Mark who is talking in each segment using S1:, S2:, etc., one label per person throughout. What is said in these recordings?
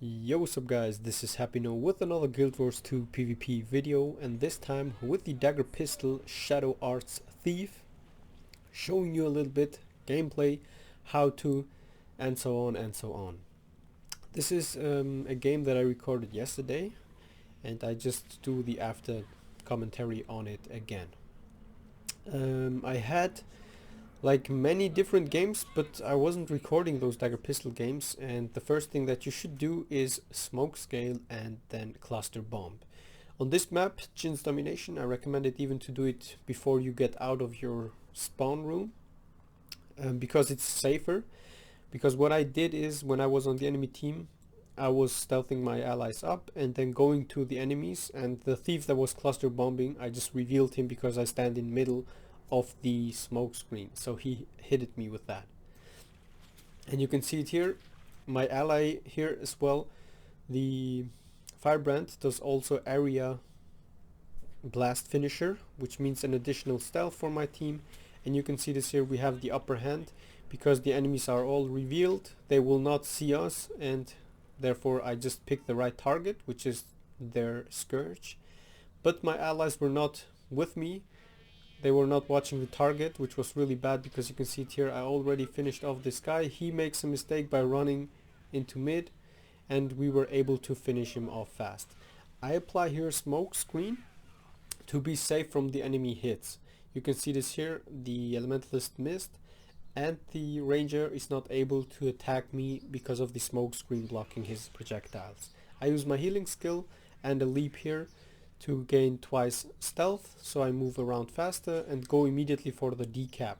S1: Yo, what's up guys, this is Happy No with another Guild Wars 2 PvP video, and this time with the Dagger Pistol Shadow Arts Thief, showing you a little bit gameplay, how to, and so on and so on. This is a game that I recorded yesterday, and I just do the after commentary on it again. I had like many different games, but I wasn't recording those Dagger Pistol games, and the first thing that you should do is smoke scale and then cluster bomb. On this map, Jin's Domination, I recommend it even to do it before you get out of your spawn room, because it's safer. Because what I did is, when I was on the enemy team, I was stealthing my allies up and then going to the enemies, and the thief that was cluster bombing, I just revealed him because I stand in middle of the smoke screen, so he hit me with that. And you can see it here, my ally here as well, the Firebrand does also area blast finisher, which means an additional stealth for my team. And you can see this here, we have the upper hand because the enemies are all revealed, they will not see us, and therefore I just picked the right target, which is their Scourge. But my allies were not with me. They were not watching the target, which was really bad, because you can see it here, I already finished off this guy. He makes a mistake by running into mid, and we were able to finish him off fast. I apply here Smokescreen to be safe from the enemy hits. You can see this here, the Elementalist missed, and the Ranger is not able to attack me because of the Smokescreen blocking his projectiles. I use my healing skill and a leap here to gain twice stealth, so I move around faster and go immediately for the decap.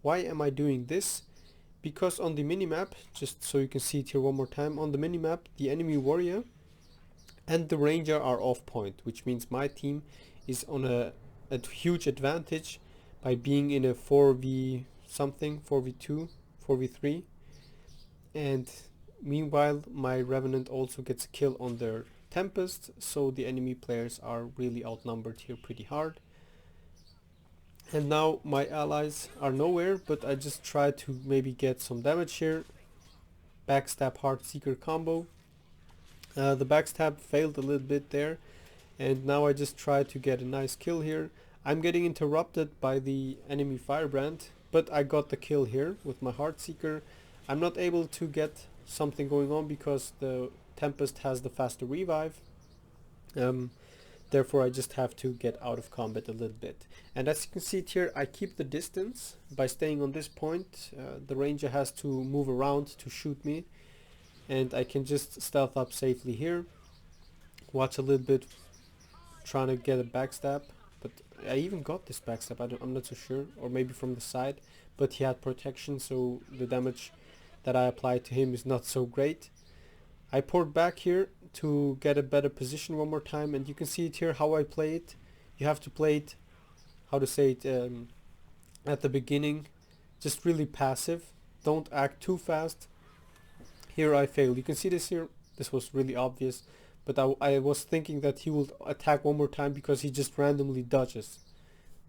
S1: Why am I doing this? Because on the minimap, just so you can see it here one more time, on the minimap the enemy warrior and the ranger are off point, which means my team is on a huge advantage by being in a 4v something, 4v2, 4v3, and meanwhile my Revenant also gets a kill on their Tempest, so the enemy players are really outnumbered here pretty hard. And now my allies are nowhere, but I just try to maybe get some damage here. Backstab Heartseeker combo. The backstab failed a little bit there, and now I just try to get a nice kill here. I'm getting interrupted by the enemy Firebrand, but I got the kill here with my Heartseeker. I'm not able to get something going on because the Tempest has the faster revive. Therefore I just have to get out of combat a little bit. And as you can see it here, I keep the distance by staying on this point. The ranger has to move around to shoot me, and I can just stealth up safely here. Watch a little bit, trying to get a backstab, but I even got this backstab, I'm not so sure, or maybe from the side, but he had protection, so the damage that I applied to him is not so great. I poured back here to get a better position one more time, and you can see it here how I play it. You have to play it, how to say it, at the beginning, just really passive. Don't act too fast. Here I failed. You can see this here, this was really obvious, but I was thinking that he will attack one more time because he just randomly dodges.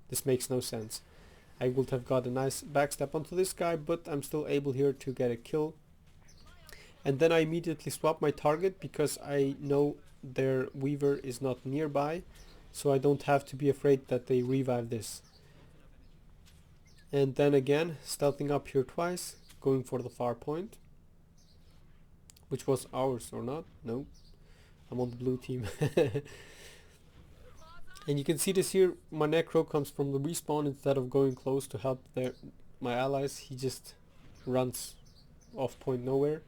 S1: This makes no sense. I would have got a nice backstab onto this guy, but I'm still able here to get a kill. And then I immediately swap my target because I know their Weaver is not nearby, so I don't have to be afraid that they revive this. And then again, stealthing up here twice, going for the far point, which was ours or not. No, I'm on the blue team. And you can see this here, my Necro comes from the respawn. Instead of going close to help my allies, he just runs off point nowhere.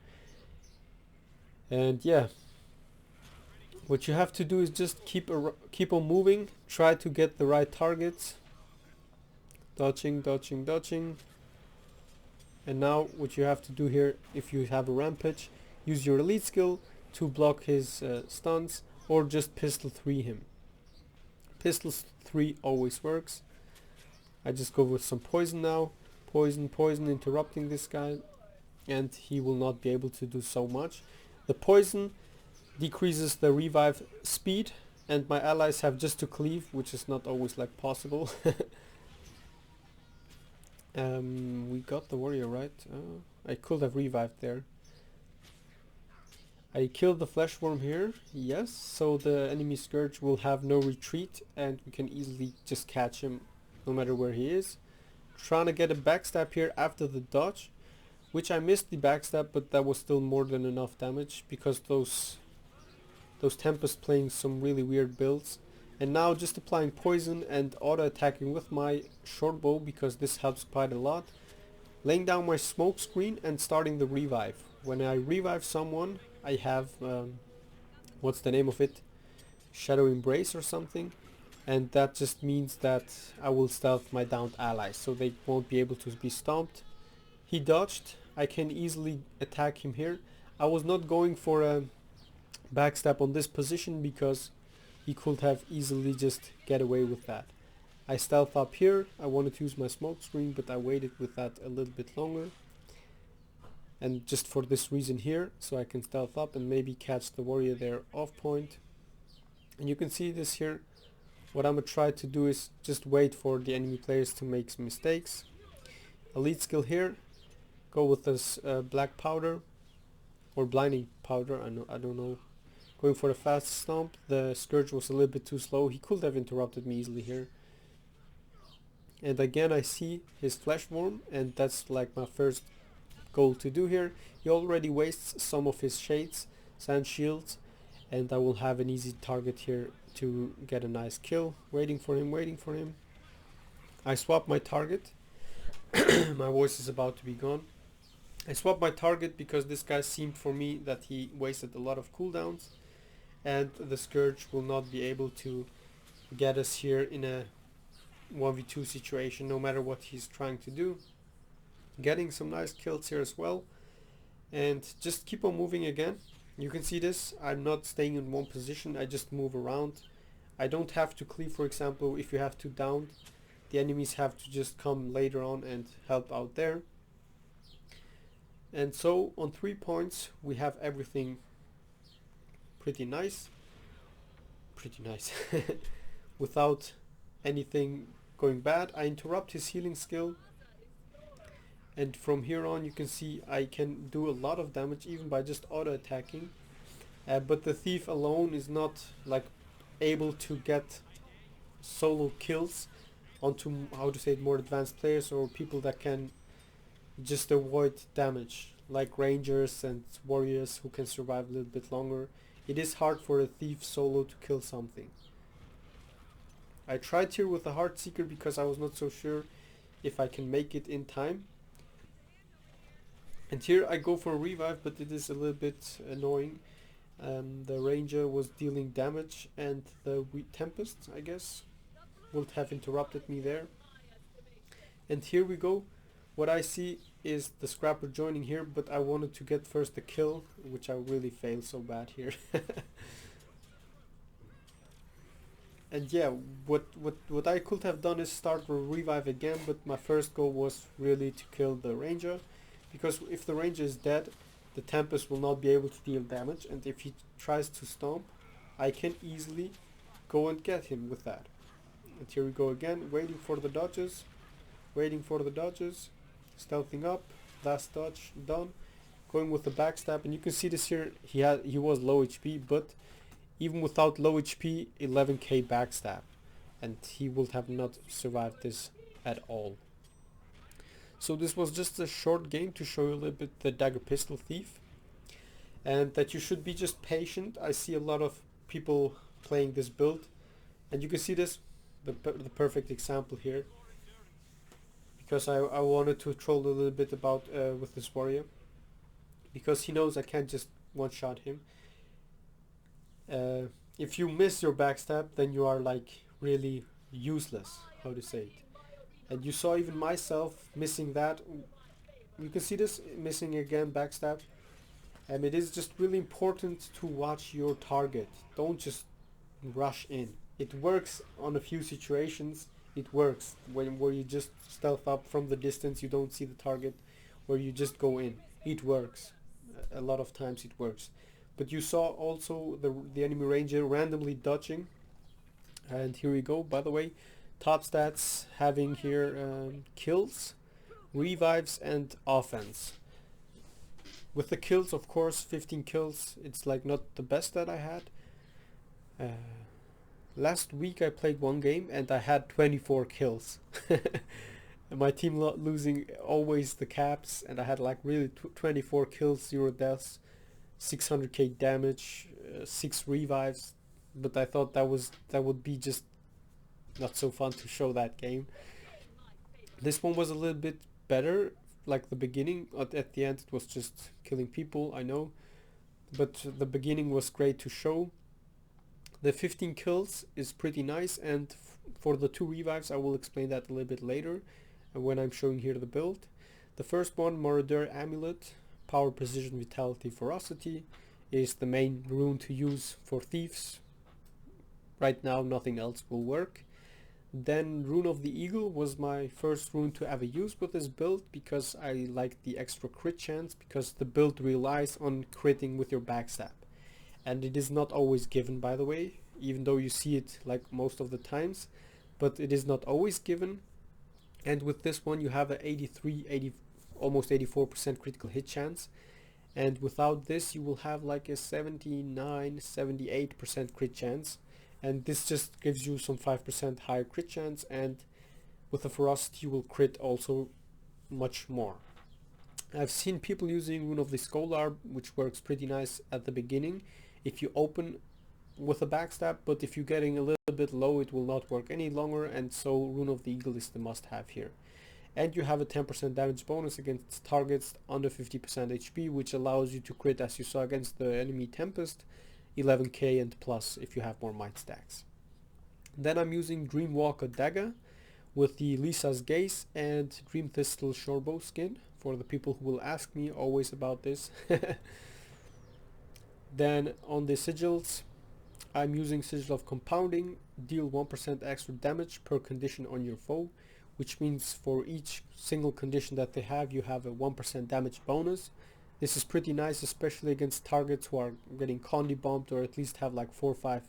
S1: And yeah, what you have to do is just keep on moving, try to get the right targets, dodging, dodging, dodging. And now what you have to do here, if you have a rampage, use your elite skill to block his stuns, or just pistol 3 him. Pistol 3 always works. I just go with some poison now, poison, interrupting this guy, and he will not be able to do so much. The poison decreases the revive speed, and my allies have just to cleave, which is not always like possible. We got the warrior, right? I could have revived there. I killed the flesh worm here, yes, so the enemy scourge will have no retreat and we can easily just catch him no matter where he is. Trying to get a backstab here after the dodge, which I missed the backstab, but that was still more than enough damage because those Tempests playing some really weird builds. And now just applying poison and auto attacking with my short bow because this helps quite a lot. Laying down my Smokescreen and starting the revive. When I revive someone, I have what's the name of it? Shadow Embrace or something. And that just means that I will stealth my downed allies, so they won't be able to be stomped. He dodged. I can easily attack him here. I was not going for a backstab on this position because he could have easily just get away with that. I stealth up here. I wanted to use my smoke screen, but I waited with that a little bit longer. And just for this reason here, so I can stealth up and maybe catch the warrior there off point. And you can see this here. What I'm gonna try to do is just wait for the enemy players to make some mistakes. Elite skill here. Go with this black powder or blinding powder. I don't know. Going for a fast stomp. The scourge was a little bit too slow. He could have interrupted me easily here. And again I see his flesh worm, and that's like my first goal to do here. He already wastes some of his shades, sand shields, and I will have an easy target here to get a nice kill. Waiting for him. I swap my target. My voice is about to be gone. I swapped my target because this guy seemed for me that he wasted a lot of cooldowns, and the scourge will not be able to get us here in a 1v2 situation no matter what he's trying to do. Getting some nice kills here as well, and just keep on moving again. You can see this, I'm not staying in one position, I just move around. I don't have to cleave, for example. If you have to down, the enemies have to just come later on and help out there. And so on 3 points we have everything pretty nice without anything going bad. I interrupt his healing skill, and from here on you can see I can do a lot of damage even by just auto attacking, but the thief alone is not like able to get solo kills onto, how to say it, more advanced players or people that can just avoid damage, like rangers and warriors who can survive a little bit longer. It is hard for a thief solo to kill something. I tried here with a Heartseeker because I was not so sure if I can make it in time. And here I go for a revive, but it is a little bit annoying. The ranger was dealing damage and the Tempest, I guess, would have interrupted me there. And here we go. What I see is the scrapper joining here, but I wanted to get first the kill, which I really failed so bad here. And yeah, what I could have done is start a revive again, but my first goal was really to kill the ranger, because if the ranger is dead, the Tempest will not be able to deal damage, and if he tries to stomp, I can easily go and get him with that. And here we go again, waiting for the dodges, stealthing up, last dodge done, going with the backstab. And you can see this here, he was low HP, but even without low HP, 11k backstab, and he would have not survived this at all. So this was just a short game to show you a little bit the Dagger Pistol Thief, and that you should be just patient. I see a lot of people playing this build, and you can see this, the perfect example here, because I wanted to troll a little bit about with this warrior, because he knows I can't just one-shot him. If you miss your backstab, then you are like really useless, how to say it. And you saw even myself missing that. You can see this, missing again backstab. And it is just really important to watch your target. Don't just rush in. It works on a few situations. It works where you just stealth up from the distance, you don't see the target, where you just go in. It works. A lot of times it works. But you saw also the enemy ranger randomly dodging. And here we go, by the way. Top stats having here kills, revives and offense. With the kills, of course, 15 kills, it's like not the best that I had. Last week I played one game and I had 24 kills. And my team losing always the caps, and I had like really 24 kills, 0 deaths, 600k damage, 6 revives. But I thought that would be just not so fun to show that game. This one was a little bit better, like the beginning. At the end it was just killing people, I know, but the beginning was great to show. The 15 kills is pretty nice, and for the 2 revives I will explain that a little bit later when I'm showing here the build. The first one, Marauder Amulet, Power, Precision, Vitality, Ferocity, is the main rune to use for thieves. Right now nothing else will work. Then Rune of the Eagle was my first rune to ever use with this build, because I like the extra crit chance, because the build relies on critting with your backstab. And it is not always given, by the way, even though you see it like most of the times, but it is not always given. And with this one you have a 83, almost 84% critical hit chance, and without this you will have like a 79, 78% crit chance, and this just gives you some 5% higher crit chance, and with the ferocity you will crit also much more. I've seen people using Rune of the Scholar, which works pretty nice at the beginning if you open with a backstab, but if you're getting a little bit low it will not work any longer, and so Rune of the Eagle is the must have here. And you have a 10% damage bonus against targets under 50% HP, which allows you to crit, as you saw, against the enemy Tempest, 11k and plus if you have more might stacks. Then I'm using Dreamwalker Dagger with the Lisa's Gaze and Dream Thistle Shorebow skin, for the people who will ask me always about this. Then on the sigils, I'm using Sigil of Compounding, deal 1% extra damage per condition on your foe, which means for each single condition that they have you have a 1% damage bonus. This is pretty nice, especially against targets who are getting condi bombed, or at least have like 4 or 5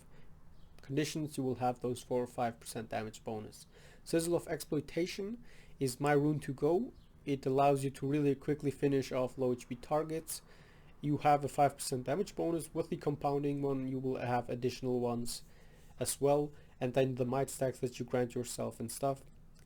S1: conditions. You will have those 4 or 5% damage bonus. Sizzle of Exploitation is my rune to go. It allows you to really quickly finish off low HP targets. You have a 5% damage bonus. With the compounding one you will have additional ones as well, and then the might stacks that you grant yourself and stuff.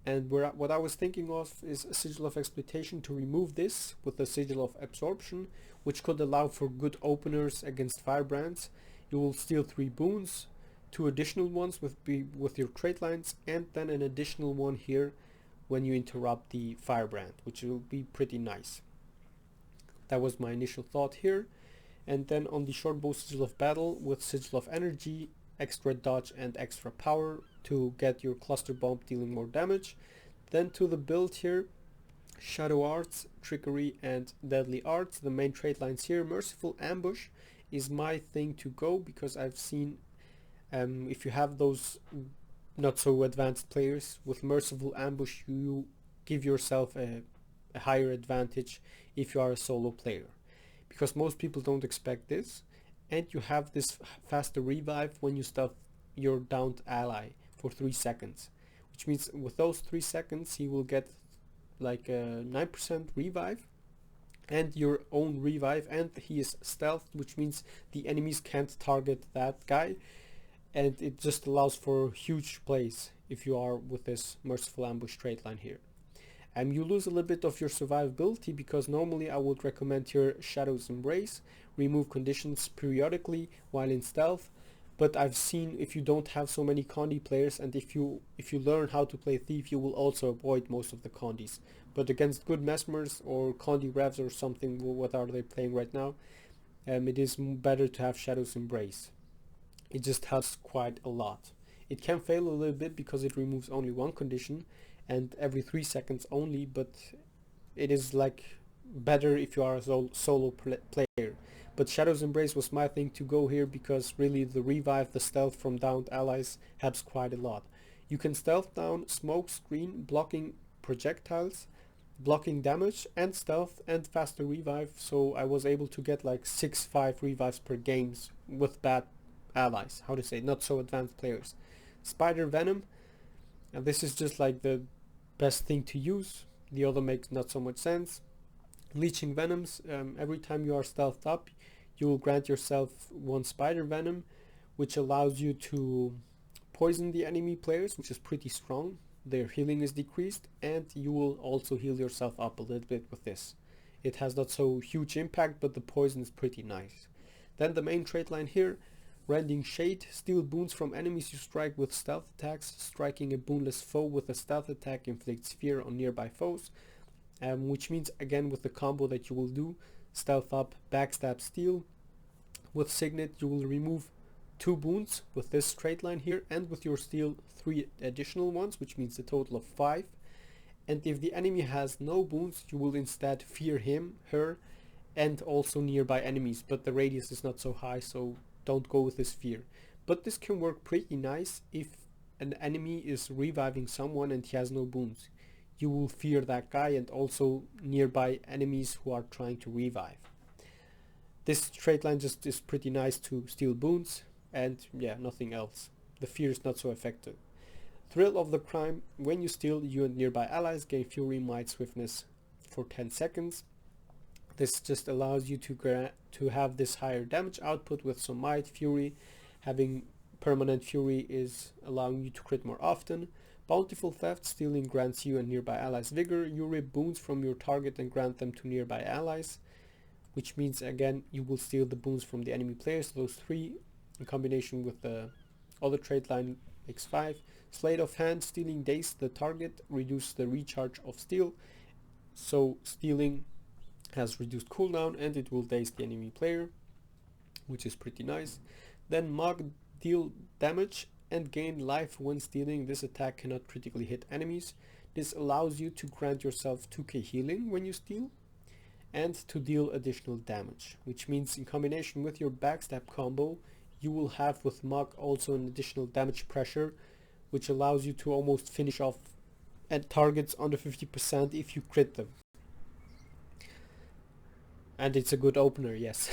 S1: And what I was thinking of is a Sigil of Exploitation to remove this with a Sigil of Absorption, which could allow for good openers against firebrands. You will steal 3 boons, 2 additional ones with your trait lines, and then an additional one here when you interrupt the firebrand, which will be pretty nice. That was my initial thought here. And then on the shortbow, Sigil of Battle with Sigil of Energy, extra dodge and extra power to get your cluster bomb dealing more damage. Then to the build here, Shadow Arts, Trickery and Deadly Arts, the main trait lines here. Merciful Ambush is my thing to go, because I've seen if you have those not so advanced players, with Merciful Ambush you give yourself a higher advantage if you are a solo player, because most people don't expect this. And you have this faster revive when you stuff your downed ally for 3 seconds, which means with those 3 seconds he will get like a 9% revive and your own revive, and he is stealth, which means the enemies can't target that guy, and it just allows for huge plays if you are with this Merciful Ambush trait line here. You lose a little bit of your survivability, because normally I would recommend here Shadow's Embrace, remove conditions periodically while in stealth, but I've seen if you don't have so many condi players, and if you learn how to play thief, you will also avoid most of the condis. But against good mesmers or condi revs or something, what are they playing right now, it is better to have Shadow's Embrace. It just helps quite a lot. It can fail a little bit because it removes only one condition and every 3 seconds only, but it is like better if you are a solo player. But Shadow's Embrace was my thing to go here, because really the revive, the stealth from downed allies helps quite a lot. You can stealth down Smokescreen, blocking projectiles, blocking damage and stealth and faster revive, so I was able to get like 6-5 revives per games with bad allies, how to say, not so advanced players. Spider Venom, and this is just like the best thing to use, the other makes not so much sense. Leeching venoms, every time you are stealthed up, you will grant yourself 1 spider venom, which allows you to poison the enemy players, which is pretty strong. Their healing is decreased, and you will also heal yourself up a little bit with this. It has not so huge impact, but the poison is pretty nice. Then the main trait line here, rending shade, steal boons from enemies you strike with stealth attacks. Striking a boonless foe with a stealth attack inflicts fear on nearby foes, which means again with the combo that you will do, stealth up, backstab, steal. With signet you will remove 2 boons with this trait line here, and with your steal 3 additional ones, which means a total of 5. And if the enemy has no boons, you will instead fear him, her, and also nearby enemies, but the radius is not so high, so don't go with this fear. But this can work pretty nice if an enemy is reviving someone and he has no boons. You will fear that guy and also nearby enemies who are trying to revive. This trait line just is pretty nice to steal boons, and yeah, nothing else. The fear is not so effective. Thrill of the crime, when you steal, you and nearby allies gain fury, might, swiftness for 10 seconds. This just allows you to have this higher damage output with some might, fury. Having permanent fury is allowing you to crit more often. Bountiful theft, stealing grants you and nearby allies vigor. You rip boons from your target and grant them to nearby allies, which means again you will steal the boons from the enemy players. Those 3 in combination with the other trait line makes 5. Sleight of hand, stealing daze the target, reduce the recharge of steal. So stealing has reduced cooldown and it will daze the enemy player, which is pretty nice. Then mug, deal damage and gain life when stealing. This attack cannot critically hit enemies. This allows you to grant yourself 2k healing when you steal and to deal additional damage, which means in combination with your backstab combo you will have with mug also an additional damage pressure, which allows you to almost finish off at targets under 50% if you crit them. And it's a good opener, yes.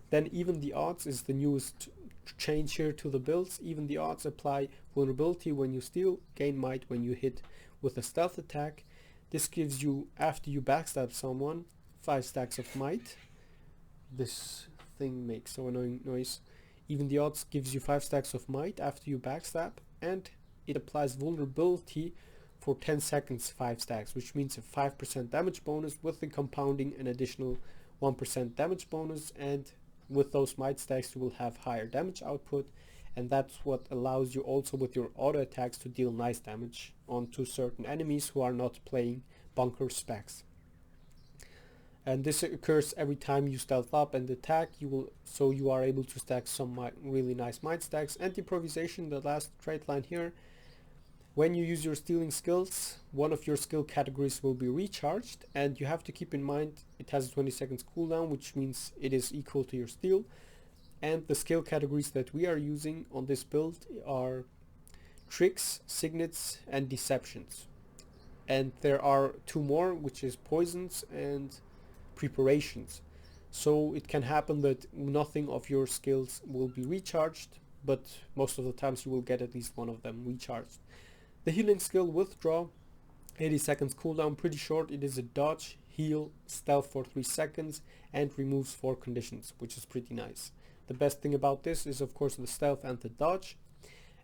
S1: Then even the odds is the newest change here to the builds. Even the odds apply vulnerability when you steal, gain might when you hit with a stealth attack. This gives you, after you backstab someone, 5 stacks of might. This thing makes so annoying noise. Even the odds gives you 5 stacks of might after you backstab, and it applies vulnerability for 10 seconds 5 stacks, which means a 5% damage bonus with the compounding an additional 1% damage bonus, and with those might stacks you will have higher damage output, and that's what allows you also with your auto attacks to deal nice damage onto certain enemies who are not playing bunker specs. And this occurs every time you stealth up and attack. So you are able to stack some really nice might stacks. Anti-improvisation, the last trait line here. When you use your stealing skills, one of your skill categories will be recharged, and you have to keep in mind it has a 20 seconds cooldown, which means it is equal to your steal. And the skill categories that we are using on this build are tricks, signets, and deceptions. And there are 2 more, which is poisons and preparations. So it can happen that nothing of your skills will be recharged, but most of the times you will get at least one of them recharged. The healing skill, withdraw, 80 seconds cooldown, pretty short. It is a dodge, heal, stealth for 3 seconds and removes 4 conditions, which is pretty nice. The best thing about this is of course the stealth and the dodge.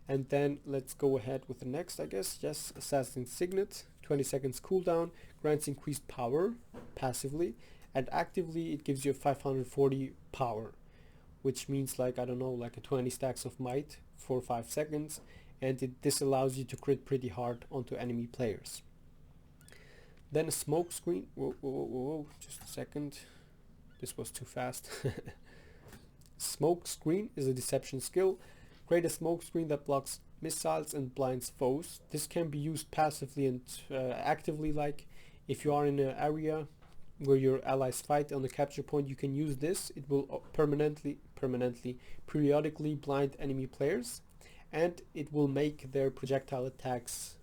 S1: And then let's go ahead with the next, I guess. Yes, Assassin's Signet, 20 seconds cooldown, grants increased power passively, and actively it gives you a 540 power, which means like, I don't know, like a 20 stacks of might for 5 seconds, and this allows you to crit pretty hard onto enemy players. Then a Smokescreen, whoa, just a second, this was too fast. Smokescreen is a deception skill. Create a smokescreen that blocks missiles and blinds foes. This can be used passively and actively, like if you are in an area where your allies fight on the capture point, you can use this. It will periodically blind enemy players, and it will make their projectile attacks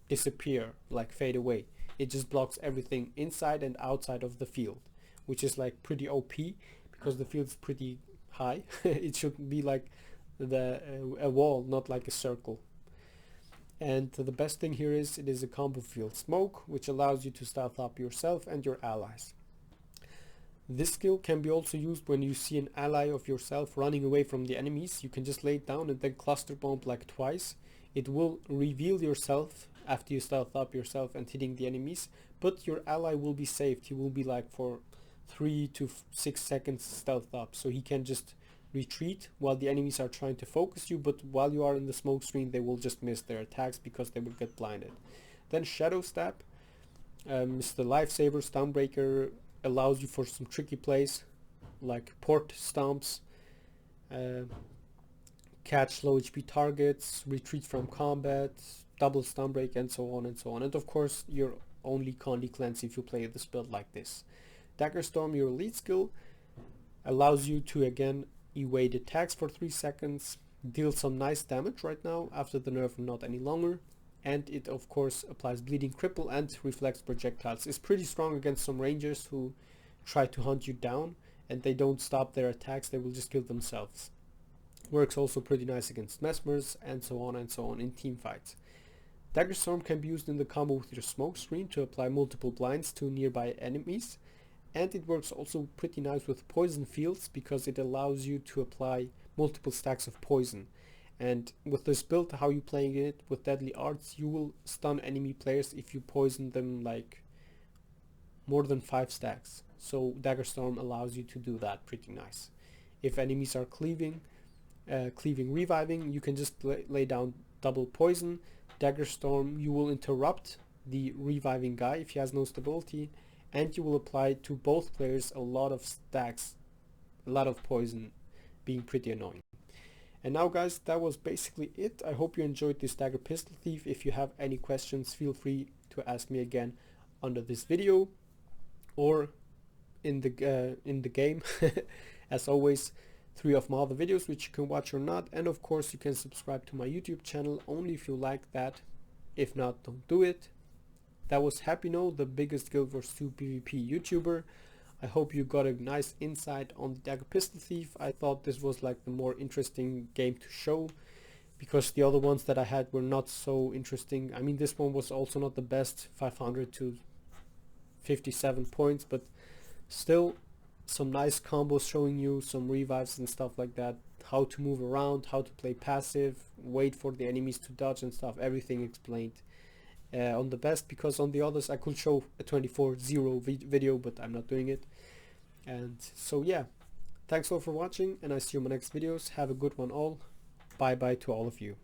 S1: disappear, like fade away. It just blocks everything inside and outside of the field, which is like pretty OP because the field is pretty high. It should be like a wall, not like a circle. And the best thing here is it is a combo field smoke, which allows you to stealth up yourself and your allies. This skill can be also used when you see an ally of yourself running away from the enemies. You can just lay it down and then cluster bomb like twice. It will reveal yourself after you stealth up yourself and hitting the enemies, but your ally will be saved. He will be like for 3 to 6 seconds stealth up, so he can just retreat while the enemies are trying to focus you, but while you are in the smoke screen they will just miss their attacks because they will get blinded. Then shadow stab is the lifesaver stunbreaker, allows you for some tricky plays like port stomps, catch low HP targets, retreat from combat, double stun break, and so on and so on. And of course you're only Condi cleanse if you play this build like this. Dagger Storm, your elite skill, allows you to again evade attacks for 3 seconds, deal some nice damage right now after the nerf not any longer, and it of course applies bleeding cripple and reflects projectiles. It's pretty strong against some rangers who try to hunt you down and they don't stop their attacks, they will just kill themselves. Works also pretty nice against mesmers and so on in team fights. Dagger Storm can be used in the combo with your Smokescreen to apply multiple blinds to nearby enemies, and it works also pretty nice with poison fields because it allows you to apply multiple stacks of poison. And with this build, how you playing it with deadly arts, you will stun enemy players if you poison them like more than 5 stacks. So Dagger Storm allows you to do that pretty nice. If enemies are cleaving reviving, you can just lay down double poison. Dagger Storm, you will interrupt the reviving guy if he has no stability, and you will apply to both players a lot of stacks, a lot of poison, being pretty annoying. And now guys, that was basically it. I hope you enjoyed this Dagger Pistol Thief. If you have any questions, feel free to ask me again under this video or in the game. As always, 3 of my other videos which you can watch or not, and of course you can subscribe to my YouTube channel only if you like that. If not, don't do it. That was Happy No, the biggest Guild Wars 2 PvP YouTuber. I hope you got a nice insight on the Dagger Pistol Thief. I thought this was like the more interesting game to show because the other ones that I had were not so interesting. I mean, this one was also not the best, 500 to 57 points, but still some nice combos showing you some revives and stuff like that, how to move around, how to play passive, wait for the enemies to dodge and stuff, everything explained on the best, because on the others I could show a 24-0 video, but I'm not doing it. And so yeah, thanks all for watching, and I see you in my next videos. Have a good one all. Bye bye to all of you.